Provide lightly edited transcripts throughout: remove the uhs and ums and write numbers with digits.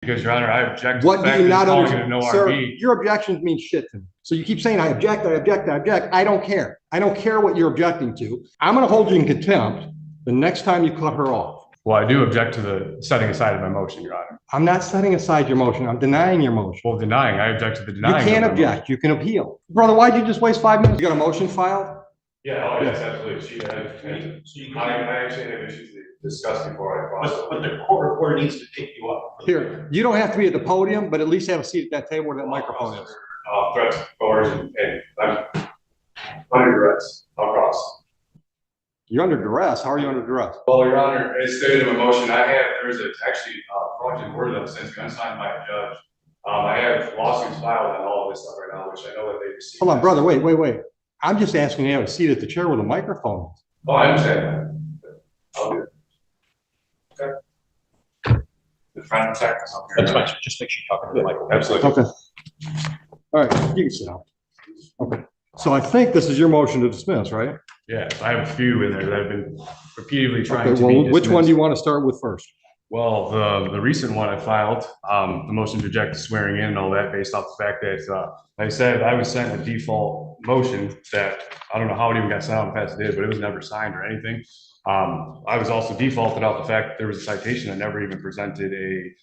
Because, Your Honor, I object to What the do fact you that not it's calling it understand? a no Sir, RV. your objections mean shit to me. So you keep saying, I object, I object, I object. I don't care. I don't care what you're objecting to. I'm going to hold you in contempt the next time you cut her off. Well, I do object to the setting aside of my motion, Your Honor. I'm not setting aside your motion. I'm denying your motion. Well, denying. I object to the You denying. can't object. You can appeal. Brother, why'd you just waste 5 minutes? You got a motion filed? Yeah, oh, yes, absolutely. I actually have issues to discuss before I cross. But the court reporter needs to pick you up. Here, you don't have to be at the podium, but at least have a seat at that table where that microphone is. Threats, coercion, and I'm under duress. I'll cross. You're under duress. How are you under duress? Well, Your Honor, as stated in my motion, there's actually fraudulent word that was since been signed by a judge. I have lawsuits filed on all of this stuff right now, which I know that they received. Hold on, brother. Wait. I'm just asking you to have a seat at the chair with a microphone. Oh, I understand that. I'll do it. Okay. The front seconds. That's fine. Just make sure you're talking to the microphone. Absolutely. Okay. All right, you can sit down. Okay. So I think this is your motion to dismiss, right? Yeah, I have a few in there that I've been repeatedly trying to be well, which one dismissed. do you want to start with first? Well, the recent one I filed, the motion to reject swearing in and all that based off the fact that, like I said, I was sent a default motion that I don't know how it even got sent out past the day, but it was never signed or anything. I was also defaulted out the fact that there was a citation. I never even presented a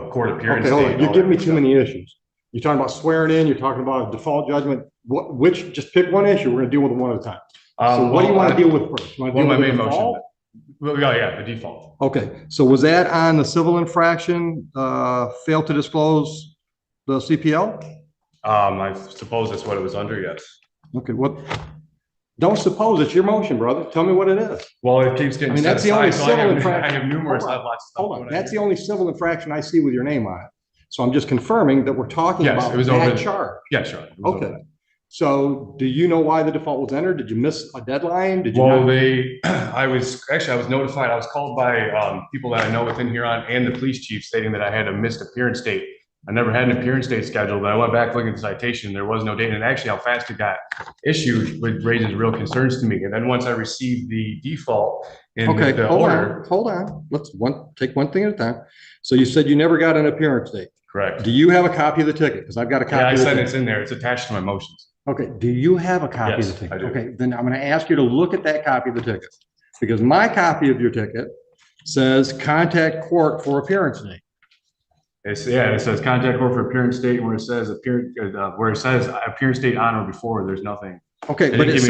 court appearance. Okay, hold on. You're giving me too many issues. You're talking about swearing in. You're talking about a default judgment. Just pick one issue. We're going to deal with them one at a time. So what do you want to deal with first? Well, my main motion. Well, yeah, the default. Okay, so was that on the civil infraction, failed to disclose the CPL? I suppose that's what it was under, yes. Okay, don't suppose, it's your motion, brother. Tell me what it is. Well, it keeps getting that's the only civil infraction. I have numerous, I have lots of stuff. Hold on, that's the only civil infraction I see with your name on it. So I'm just confirming that we're talking about that charge. Yeah, sure. Okay. So do you know why the default was entered? Did you miss a deadline? Did you I was notified. I was called by people that I know within Huron and the police chief stating that I had a missed appearance date. I never had an appearance date scheduled, but I went back looking at the citation. There was no date, and actually how fast it got issued raises real concerns to me. And then once I received the default in the order. Hold on. Let's take one thing at a time. So you said you never got an appearance date. Correct. Do you have a copy of the ticket? Because I've got a copy. Yeah, I said it's in there. It's attached to my motions. Okay. Do you have a copy of the ticket? I do. Okay. Then I'm going to ask you to look at that copy of the ticket, because my copy of your ticket says contact court for appearance date. It says contact court for appearance date. Where it says appearance date on or before, there's nothing. Okay, but it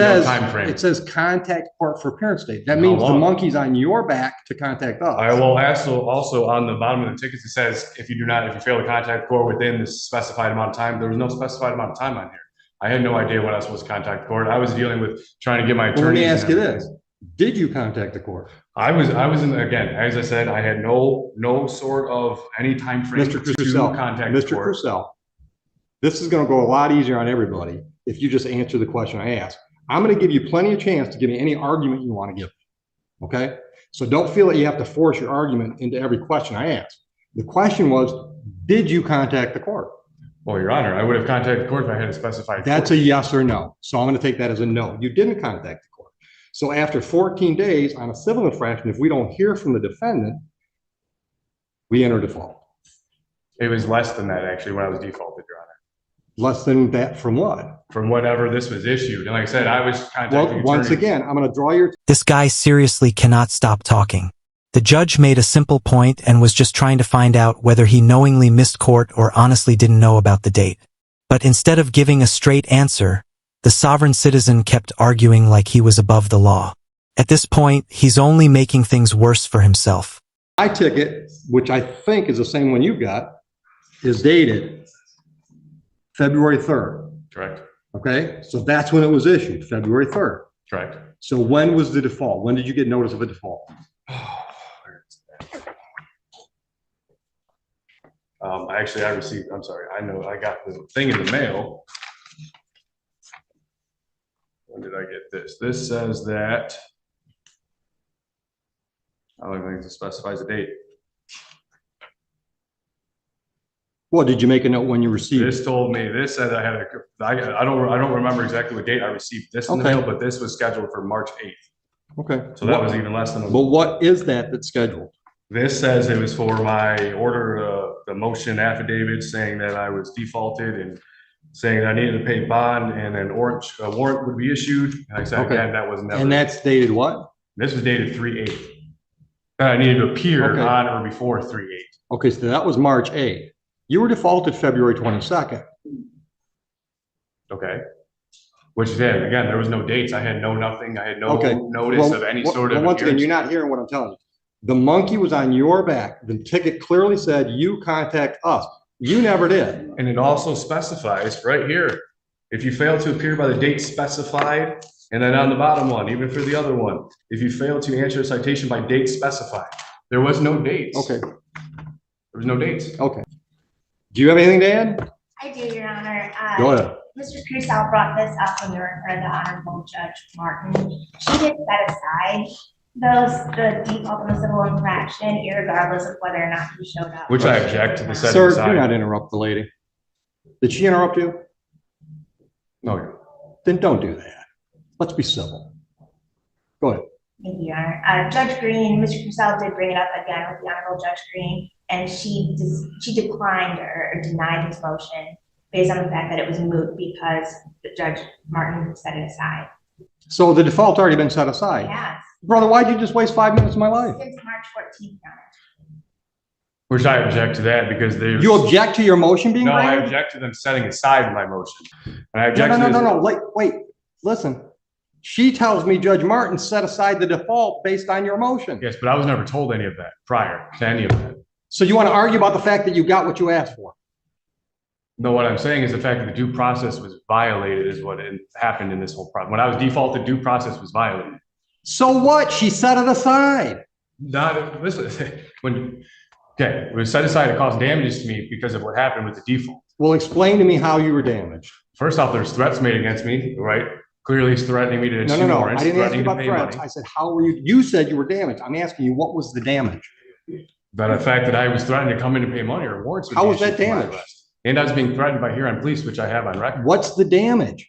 says contact court for appearance date. That means the monkey's on your back to contact us. I will also on the bottom of the tickets, it says if you fail to contact court within the specified amount of time. There was no specified amount of time on here. I had no idea when I was supposed to contact court. I was dealing with trying to get my attorney. Let me ask you this. Did you contact the court? I was again, as I said, I had no sort of any time frame to contact Mr. court. Crucell, this is going to go a lot easier on everybody if you just answer the question I asked. I'm going to give you plenty of chance to give me any argument you want to give. Okay? So don't feel that you have to force your argument into every question I ask. The question was, did you contact the court? Well, Your Honor, I would have contacted the court if I had a specified. That's a yes or no. So I'm going to take that as a no. You didn't contact the court. So after 14 days on a civil infraction, if we don't hear from the defendant, we enter default. It was less than that actually when I was defaulted, Your Honor. Less than that from what? From whatever this was issued. And like I said, I was contacting. Well, once again, I'm going to draw your. This guy seriously cannot stop talking. The judge made a simple point and was just trying to find out whether he knowingly missed court or honestly didn't know about the date. But instead of giving a straight answer, the sovereign citizen kept arguing like he was above the law. At this point, he's only making things worse for himself. My ticket, which I think is the same one you got, is dated February 3rd. Correct. Okay, so that's when it was issued, February 3rd. Correct. So when was the default? When did you get notice of a default? I received, I'm sorry, I know I got the thing in the mail. When did I get this? This says that, I don't think it specifies the date. Well, did you make a note when you received it? This told me, this said I don't remember exactly what date I received this in the mail, but this was scheduled for March 8th. Okay. So that was even less than a. But what is that that's scheduled? This says it was for my order the motion affidavit saying that I was defaulted and saying that I needed to pay bond and then a warrant would be issued. And I said, Okay. again, that was never. And that's dated what? This was dated 3/8. That I needed to appear Okay. on or before 3/8. Okay, so that was March 8th. You were defaulted February 22nd. Okay. Which then, again, there was no dates. I had no nothing. I had no Okay. notice of any sort of. Once again, appearance. you're not hearing what I'm telling you. The monkey was on your back. The ticket clearly said you contact us. You never did. And it also specifies right here, if you fail to appear by the date specified, and then on the bottom one, even for the other one, if you fail to answer a citation by date specified, there was no dates. Okay, There was no dates. okay. Do you have anything to add? I do, Your Honor. Go ahead. Mr. Crusoe brought this up when we were in front of the Honorable Judge Martin. She did set aside the default of a civil infraction, irregardless of whether or not he showed up. Which I object to the setting Sir, aside. do not interrupt the lady. Did she interrupt you? No, Then don't do that. Let's be civil. Go ahead. Thank you, Your Honor. Judge Green, Mr. Crusoe did bring it up again with the Honorable Judge Green, and she declined or denied his motion based on the fact that it was moot because the Judge Martin set it aside. So the default's already been set aside. Yes, Brother, why'd you just waste 5 minutes of my life? since March 14th, Your Honor. which I object to that because they. You object to your motion being No, I granted? object to them setting aside my motion. And I No, object no, to no, this. no, no, wait, listen. She tells me Judge Martin set aside the default based on your motion. Yes, but I was never told any of that prior to any of that. So you want to argue about the fact that you got what you asked for? No, what I'm saying is the fact that the due process was violated is what happened in this whole problem. When I was defaulted, due process was violated. So what? She set it aside. Not, listen, okay, it was set aside to cause damages to me because of what happened with the default. Well, explain to me how you were damaged. First off, there's threats made against me, right? Clearly he's threatening me to No, issue no, no. warrants, I didn't ask you threatening to about pay threats. money. I said, how were you? You said you were damaged. I'm asking you, what was the damage? But the fact that I was threatened to come in and pay money or warrants. would How be was that issued for my damage? arrest. And I was being threatened by Huron Police, which I have on record. What's the damage?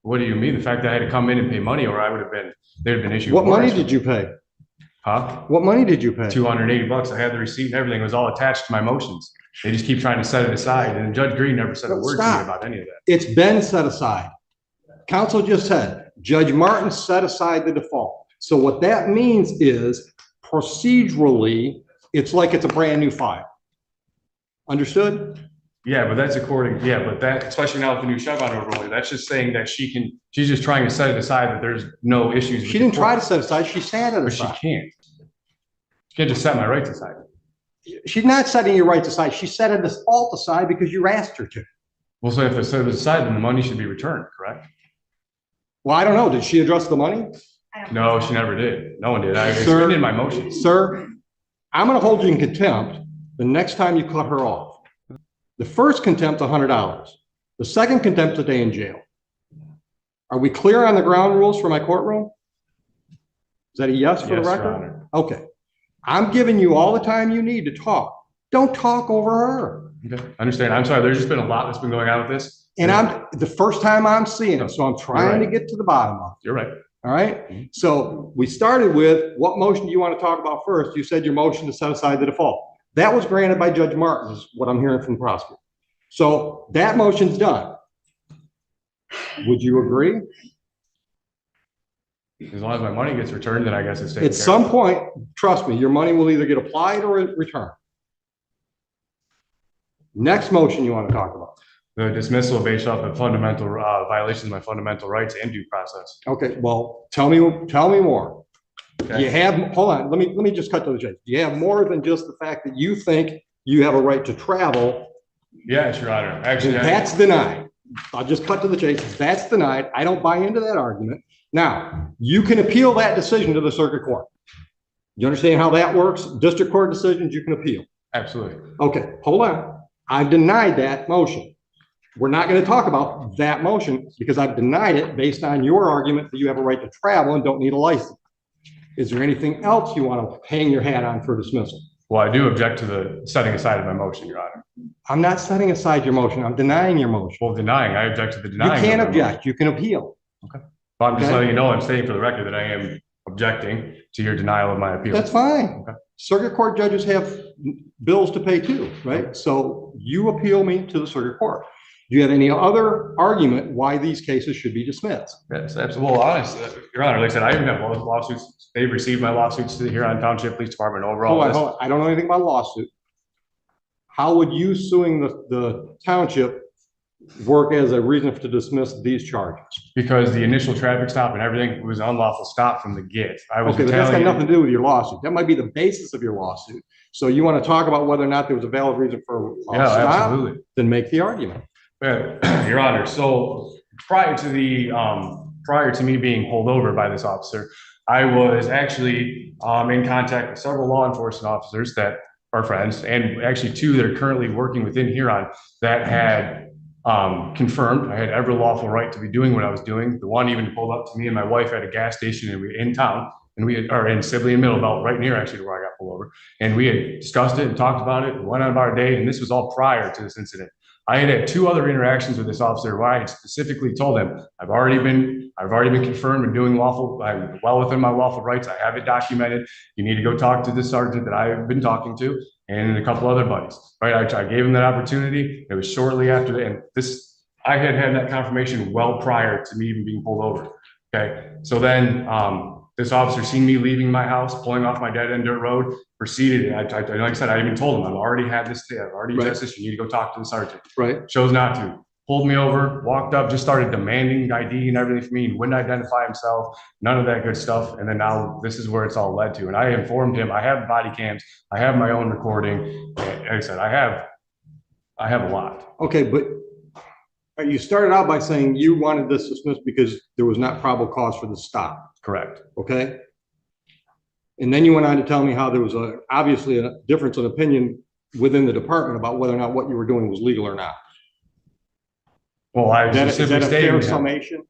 What do you mean? The fact that I had to come in and pay money or I would have been, there'd have been issued. What money warrants. did you pay? Huh? What money did you pay? $280. I had the receipt and everything. It was all attached to my motions. They just keep trying to set it aside. And Judge Green never said a word to me Stop. about any of that. It's been set aside. Counsel just said, Judge Martin set aside the default. So what that means is procedurally, it's like it's a brand new file. Understood? Yeah, but that's but that, especially now with the new showdown overlay, that's just saying that she's just trying to set it aside, that there's no issues. with She the didn't try to court. set it aside, she sat it But she aside. can't. She can't just set my rights aside. She's not setting your rights aside, she set a default aside because you asked her to. Well, so if it's set aside, then the money should be returned, correct? Well, I don't know, did she address the money? I don't No, think so. she never did. No one did. It's Sir- written in my motion. Sir, I'm gonna hold you in contempt the next time you cut her off. The first contempt, $100. The second contempt, a day in jail. Are we clear on the ground rules for my courtroom? Is that a yes for the Yes, Your record? Honor. Okay. I'm giving you all the time you need to talk. Don't talk over her. Okay, I understand. I'm sorry. There's just been a lot that's been going on with this. And I'm the first time I'm seeing it, so I'm trying to get to the bottom of it. You're right. All right. So we started with what motion do you want to talk about first? You said your motion to set aside the default. That was granted by Judge Martin, is what I'm hearing from the prosecutor. So that motion's done. Would you agree? As long as my money gets returned, then I guess it's taken At care some of. point, trust me, your money will either get applied or returned. Next motion you want to talk about. The dismissal based off of fundamental violations of my fundamental rights and due process. Okay, well, tell me more. Okay. You have, hold on, let me just cut to the chase. You have more than just the fact that you think you have a right to travel. Yes, Your Honor. Actually, That's denied. I'll just cut to the chase. That's denied. I don't buy into that argument. Now, you can appeal that decision to the circuit court. You understand how that works? District court decisions, you can appeal. absolutely. Okay, hold on. I've denied that motion. We're not going to talk about that motion because I've denied it based on your argument that you have a right to travel and don't need a license. Is there anything else you want to hang your hat on for dismissal? Well, I do object to the setting aside of my motion, Your Honor. I'm not setting aside your motion. I'm denying your motion. Well, denying, I object to the You denying. can't of my motion. object. You can appeal. But I'm just Okay. letting you know, I'm stating for the record that I am objecting to your denial of my appeal. That's fine. Okay. Circuit court judges have bills to pay too, right? So you appeal me to the circuit court. Do you have any other argument why these cases should be dismissed? Yes, absolutely. Well, honestly, Your Honor, like I said, I even have both lawsuits. They've received my lawsuits to the Huron Township Police Department overall. Hold on. I don't know anything about a lawsuit. How would you suing the township work as a reason to dismiss these charges? Because the initial traffic stop and everything was an unlawful stop from the get. I was Okay, but that's got retaliating. nothing to do with your lawsuit. That might be the basis of your lawsuit. So you want to talk about whether or not there was a valid reason for a Yeah, stop? absolutely. Then make the argument. Your Honor, so prior to me being pulled over by this officer, I was actually in contact with several law enforcement officers that are friends, and actually two that are currently working within Huron that had confirmed I had every lawful right to be doing what I was doing. The one even pulled up to me and my wife at a gas station in town, and we are in Sibley and Middlebelt, right near actually to where I got pulled over, and we had discussed it and talked about it and went on about our day, and this was all prior to this incident. I had two other interactions with this officer where I had specifically told him, I've already been confirmed and doing lawful, I'm well within my lawful rights. I have it documented. You need to go talk to the sergeant that I've been talking to and a couple other buddies, right? I gave him that opportunity. It was shortly after that. And I had that confirmation well prior to me even being pulled over. Okay. So then, this officer seen me leaving my house, pulling off my dead end dirt road, proceeded. Like I said, I even told him, I've already had this, I've already addressed this. You need to go talk to the sergeant. Right. Chose not to. Pulled me over, walked up, just started demanding ID and everything for me, and wouldn't identify himself, none of that good stuff. And then now this is where it's all led to. And I informed him, I have body cams, I have my own recording. Like I said, I have a lot. Okay, but you started out by saying you wanted this dismissed because there was not probable cause for the stop. Correct. Okay. And then you went on to tell me how there was obviously a difference in opinion within the department about whether or not what you were doing was legal or not. Well, I Is that specifically a fair stated. summation?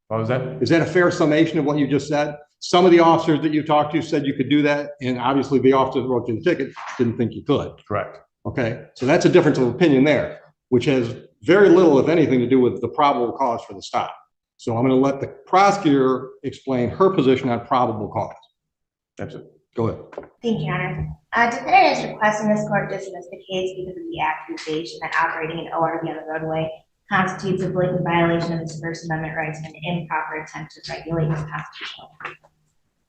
What was that? Is that a fair summation of what you just said? Some of the officers that you talked to said you could do that, and obviously the officer that wrote you the ticket didn't think you could. Correct. Okay, so that's a difference of opinion there, which has very little, if anything, to do with the probable cause for the stop. So I'm going to let the prosecutor explain her position on probable cause. That's it. Go ahead. Thank you, Your Honor. Defendant is requesting this court dismiss the case because of the accusation that operating an ORV on the roadway constitutes a blatant violation of his First Amendment rights and an improper attempt to regulate his constitutional rights.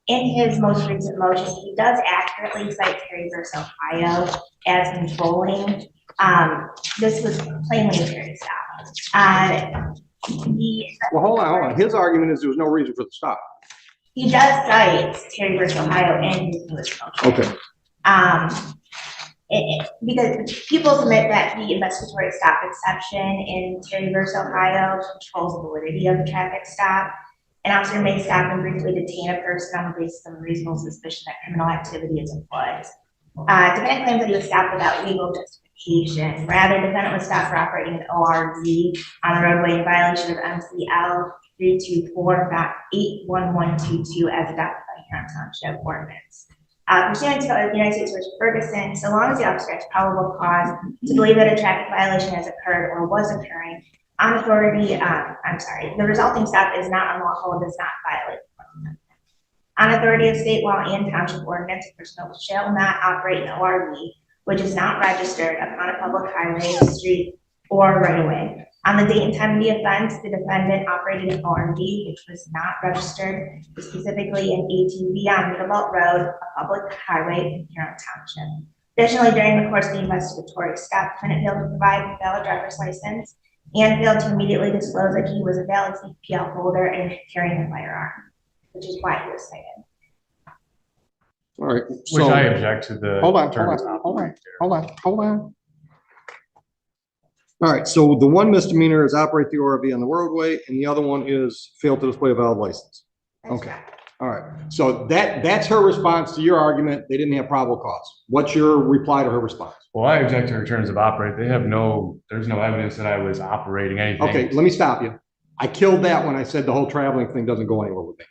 In his most recent motion, he does accurately cite Terry v. Ohio as controlling. This was plainly a Terry stop. Well, hold on. His argument is there was no reason for the stop. He does cite Terry v. Ohio in his newest motion. Okay. Because people submit that the investigatory stop exception in Terry v. Ohio controls the validity of the traffic stop. An officer may stop and briefly detain a person on the basis of a reasonable suspicion that criminal activity is afoot. Defendant claims that he was stopped without legal justification. Rather, defendant was stopped for operating an ORV on the roadway in violation of MCL 324.81122 as adopted by Huron Township ordinance. Pursuant to the United States v. Ferguson, so long as the officer has probable cause to believe that a traffic violation has occurred or was occurring, on authority, the resulting stop is not unlawful and does not violate the Fourth Amendment. On authority of state law and township ordinance, a person shall not operate an ORV which is not registered upon a public highway, street, or right of way. On the date and time of the offense, the defendant operated an ORV which was not registered, specifically an ATV on Middlebelt Road, a public highway in Huron Township. Additionally, during the course of the investigatory stop, defendant failed to provide a valid driver's license and failed to immediately disclose that he was a valid CPL holder and carrying a firearm, which is why he was cited. All right. Which I object to the. Hold on. All right, so the one misdemeanor is operate the ORV on the roadway, and the other one is fail to display a valid license. Okay, all right. So that's her response to your argument. They didn't have probable cause. What's your reply to her response? Well, I object to her terms of operate. There's no evidence that I was operating anything. Okay, let me stop you. I killed that when I said the whole traveling thing doesn't go anywhere with me.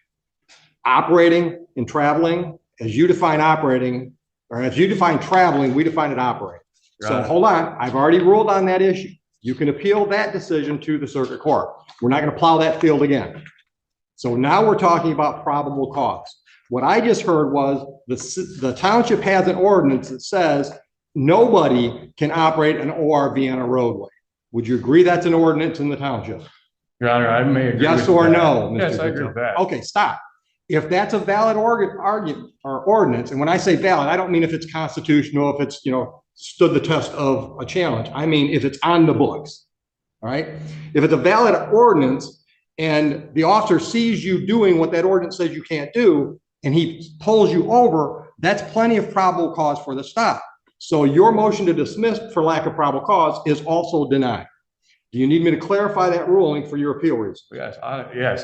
Operating and traveling, as you define operating, or as you define traveling, we define it operating. So hold on, I've already ruled on that issue. You can appeal that decision to the circuit court. We're not going to plow that field again. So now we're talking about probable cause. What I just heard was the township has an ordinance that says nobody can operate an ORV on a roadway. Would you agree that's an ordinance in the township? Your Honor, I may agree. Yes with or that. no? Mr. Yes, I agree Guzzo? with that. Okay, stop. If that's a valid argument or ordinance, and when I say valid, I don't mean if it's constitutional, if it's, stood the test of a challenge. I mean, if it's on the books, all right? If it's a valid ordinance and the officer sees you doing what that ordinance says you can't do, and he pulls you over, that's plenty of probable cause for the stop. So your motion to dismiss for lack of probable cause is also denied. Do you need me to clarify that ruling for your appeal reasons? Yes,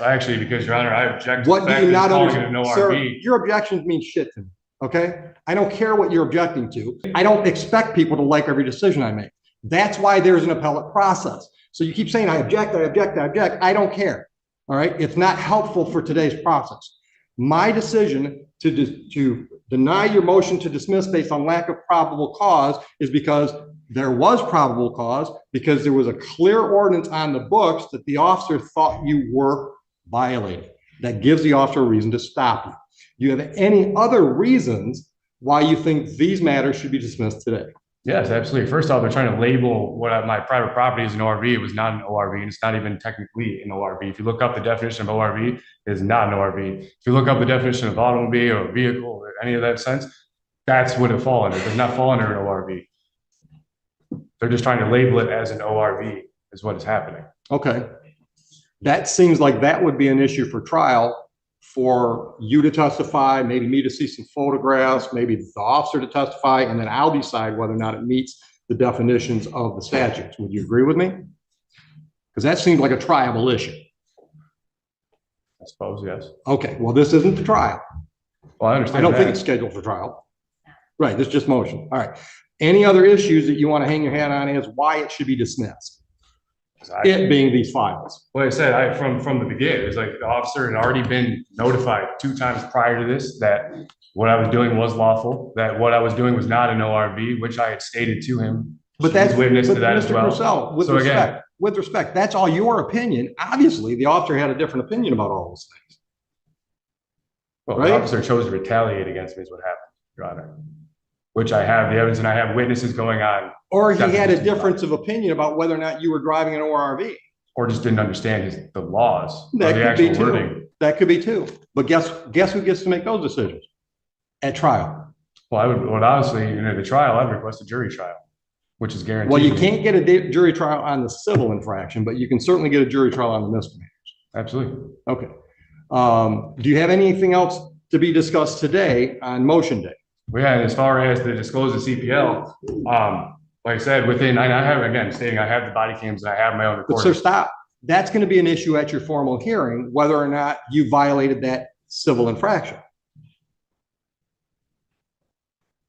I actually, because Your Honor, I object to What the do fact you that not it's calling it understand? an Sir, ORV. your objections mean shit to me, okay? I don't care what you're objecting to. I don't expect people to like every decision I make. That's why there's an appellate process. So you keep saying, I object, I object, I object. I don't care, all right? It's not helpful for today's process. My decision to deny your motion to dismiss based on lack of probable cause is because there was probable cause, because there was a clear ordinance on the books that the officer thought you were violating. That gives the officer a reason to stop you. Do you have any other reasons why you think these matters should be dismissed today? Yes, absolutely. First off, they're trying to label what my private property is an ORV. It was not an ORV, and it's not even technically an ORV. If you look up the definition of ORV, it is not an ORV. If you look up the definition of automobile or vehicle or any of that sense, that's what it falls under. It does not fall under an ORV. They're just trying to label it as an ORV is what is happening. Okay. That seems like that would be an issue for trial for you to testify, maybe me to see some photographs, maybe the officer to testify, and then I'll decide whether or not it meets the definitions of the statutes. Would you agree with me? Because that seems like a triable issue. I suppose, yes. Okay, well, this isn't the trial. Well, I understand. I don't think that. it's scheduled for trial. Right, this is just motion. All right. Any other issues that you want to hang your hat on as why it should be dismissed? It being these files. Like I said, from the beginning, it's like the officer had already been notified 2 times prior to this that what I was doing was lawful, that what I was doing was not an ORV, which I had stated to him. But that's witness to that as Mr. well. Purcell, with So again, respect, that's all your opinion. Obviously, the officer had a different opinion about all those things. well, right? the officer chose to retaliate against me is what happened, Your Honor. Which I have the evidence and I have witnesses going on. Or he had a difference of opinion about whether or not you were driving an ORV. Or just didn't understand the laws. Or That the could be actual too. wording. That could be too. But guess who gets to make those decisions at trial? Well, honestly, in the trial, I'd request a jury trial, which is guaranteed. Well, you can't get a jury trial on the civil infraction, but you can certainly get a jury trial on the misdemeanors. Absolutely. Okay. Do you have anything else to be discussed today on motion day? Well, yeah, and as far as the disclosed CPL, like I said, I have, again, stating I have the body cams and I have my own But recording. sir, stop. That's going to be an issue at your formal hearing, whether or not you violated that civil infraction.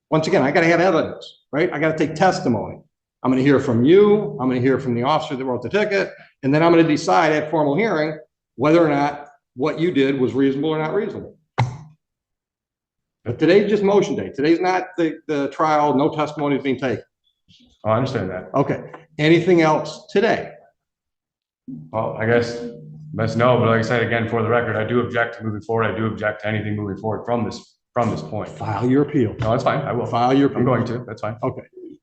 Once again, I got to have evidence, right? I got to take testimony. I'm going to hear from you. I'm going to hear from the officer that wrote the ticket. And then I'm going to decide at formal hearing whether or not what you did was reasonable or not reasonable. But today's just motion day. Today's not the trial. No testimony is being taken. Oh, I understand that. Okay. Anything else today? Well, I guess that's no, but like I said, again, for the record, I do object to moving forward. I do object to anything moving forward from this point. File your appeal. No, that's fine. I will. File your appeal. I'm going to. That's fine. Okay.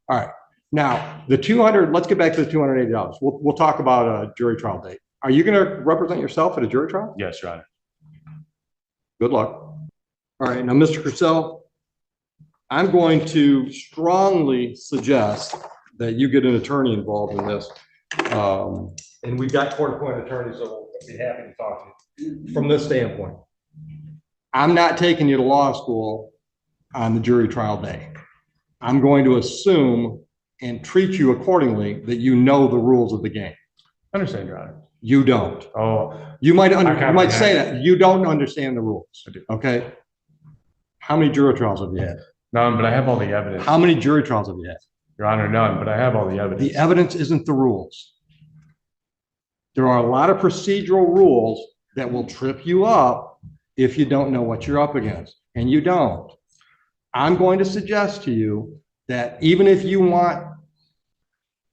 All right. Now, the 200, let's get back to the $280. We'll talk about a jury trial date. Are you going to represent yourself at a jury trial? Yes, Your Honor. Good luck. All right. Now, Mr. Purcell, I'm going to strongly suggest that you get an attorney involved in this. And we've got court-appointed attorneys that will be happy to talk to you from this standpoint. I'm not taking you to law school on the jury trial day. I'm going to assume and treat you accordingly that you know the rules of the game. I understand, Your Honor. You don't. Oh, You might say that. You don't understand the rules. I do. Okay. How many jury trials have you had? none, but I have all the evidence. How many jury trials have you had? Your Honor, none, but I have all the evidence. The evidence isn't the rules. There are a lot of procedural rules that will trip you up if you don't know what you're up against, and you don't. I'm going to suggest to you that even if you want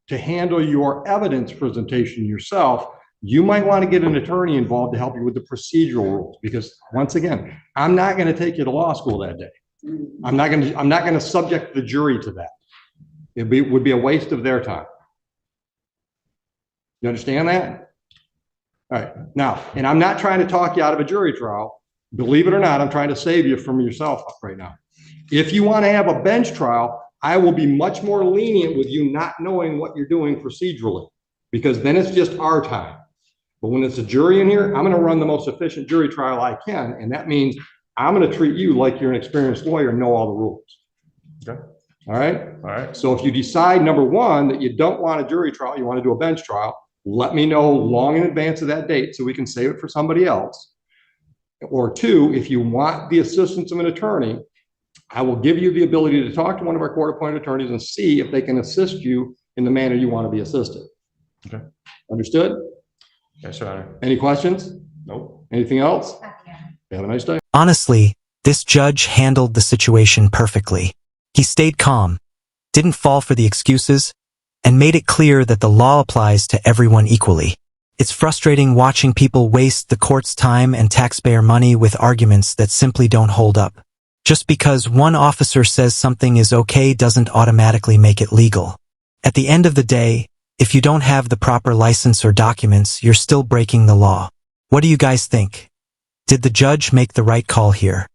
to handle your evidence presentation yourself, you might want to get an attorney involved to help you with the procedural rules, because once again, I'm not going to take you to law school that day. I'm not going to subject the jury to that. Would be a waste of their time. You understand that? All right. Now, and I'm not trying to talk you out of a jury trial. Believe it or not, I'm trying to save you from yourself right now. If you want to have a bench trial, I will be much more lenient with you not knowing what you're doing procedurally, because then it's just our time. But when it's a jury in here, I'm going to run the most efficient jury trial I can. And that means I'm going to treat you like you're an experienced lawyer and know all the rules. Okay. All right. All right. So if you decide, number one, that you don't want a jury trial, you want to do a bench trial, let me know long in advance of that date so we can save it for somebody else. Or two, if you want the assistance of an attorney, I will give you the ability to talk to one of our court-appointed attorneys and see if they can assist you in the manner you want to be assisted. Okay. Understood? Yes, Your Honor. Any questions? Nope. Anything else? Yeah. Have a nice day. Honestly, this judge handled the situation perfectly. He stayed calm, didn't fall for the excuses, and made it clear that the law applies to everyone equally. It's frustrating watching people waste the court's time and taxpayer money with arguments that simply don't hold up. Just because one officer says something is okay doesn't automatically make it legal. At the end of the day, if you don't have the proper license or documents, you're still breaking the law. What do you guys think? Did the judge make the right call here?